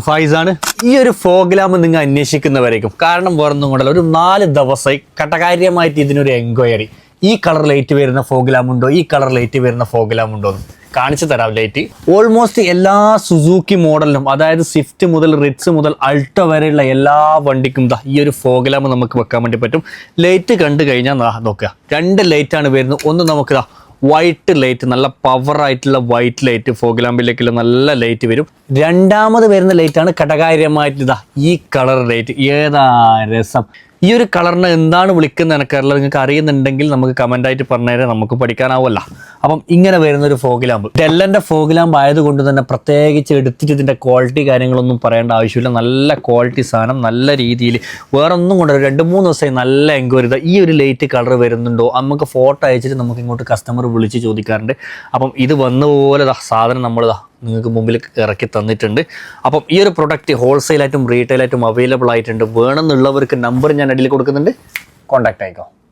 ഫൈസാണ്. ഈ ഒരു fog lamp നിങ്ങൾ അന്വേഷിക്കുന്നവരേക്കും കാരണം വേറൊന്നും കൊണ്ടല്ല, ഒരു 4 ദിവസമായി കട്ടകാര്യമായിട്ട് ഇതിനൊരു എൻക്വയറി. ഈ കളർ ലൈറ്റ് വരുന്ന ഫോഗ് ലാമ്പ് ഉണ്ടോ, ഈ കളർ ലൈറ്റ് വരുന്ന ഫോഗ് ലാമ്പ് ഉണ്ടോ എന്ന് കാണിച്ചു തരാം. ലൈറ്റ് ഓൾമോസ്റ്റ് എല്ലാ സുസൂക്കി മോഡലിനും, അതായത് സ്വിഫ്റ്റ് മുതൽ റിറ്റ്സ് മുതൽ അൾട്ട വരെയുള്ള എല്ലാ വണ്ടിക്കും ഈ ഒരു ഫോഗ് ലാമ്പ് നമുക്ക് വെക്കാൻ വേണ്ടി പറ്റും. ലൈറ്റ് കണ്ടു കഴിഞ്ഞാൽ നോക്കുക, 2 ലൈറ്റാണ് വരുന്നത്. ഒന്ന് നമുക്ക് വൈറ്റ് ലൈറ്റ്, നല്ല പവർ ആയിട്ടുള്ള വൈറ്റ് ലൈറ്റ്, ഫോഗ് ലാമ്പിലേക്കുള്ള നല്ല ലൈറ്റ് വരും. രണ്ടാമത് വരുന്ന ലൈറ്റാണ് കടകാര്യമായിട്ട് ഈ കളർ ലൈറ്റ്. ഏതാ രസം! ഈ ഒരു കളറിനെ എന്താണ് വിളിക്കുന്നത് എനിക്കറിയില്ല. നിങ്ങൾക്ക് അറിയുന്നുണ്ടെങ്കിൽ നമുക്ക് കമൻ്റായിട്ട് പറഞ്ഞുതരാം, നമുക്ക് പഠിക്കാനാവുമല്ല. അപ്പം ഇങ്ങനെ വരുന്നൊരു ഫോഗ് ലാമ്പ്, ഡെല്ലൻ്റെ ഫോഗ് ലാമ്പ് ആയതുകൊണ്ട് തന്നെ പ്രത്യേകിച്ച് എടുത്തിട്ട് ഇതിൻ്റെ ക്വാളിറ്റി കാര്യങ്ങളൊന്നും പറയേണ്ട ആവശ്യമില്ല. നല്ല ക്വാളിറ്റി സാധനം, നല്ല രീതിയിൽ വേറെ ഒന്നും കൊണ്ട് 2-3 ദിവസമായി നല്ല എൻക്വയറി. ഈ ഒരു ലൈറ്റ് കളർ വരുന്നുണ്ടോ, നമുക്ക് ഫോട്ടോ അയച്ചിട്ട് നമുക്ക് ഇങ്ങോട്ട് കസ്റ്റമർ വിളിച്ച് ചോദിക്കാറുണ്ട്. അപ്പം ഇത് വന്ന പോലെ സാധനം നമ്മൾ നിങ്ങൾക്ക് മുമ്പിൽ ഇറക്കി തന്നിട്ടുണ്ട്. അപ്പം ഈ ഒരു പ്രൊഡക്റ്റ് ഹോൾസെയിലായിട്ടും റീറ്റെയിലായിട്ടും അവൈലബിൾ ആയിട്ടുണ്ട്. വേണമെന്നുള്ളവർക്ക് നമ്പർ ഞാൻ അടിയിൽ കൊടുക്കുന്നുണ്ട്, കോൺടാക്ട് ആയിക്കോ.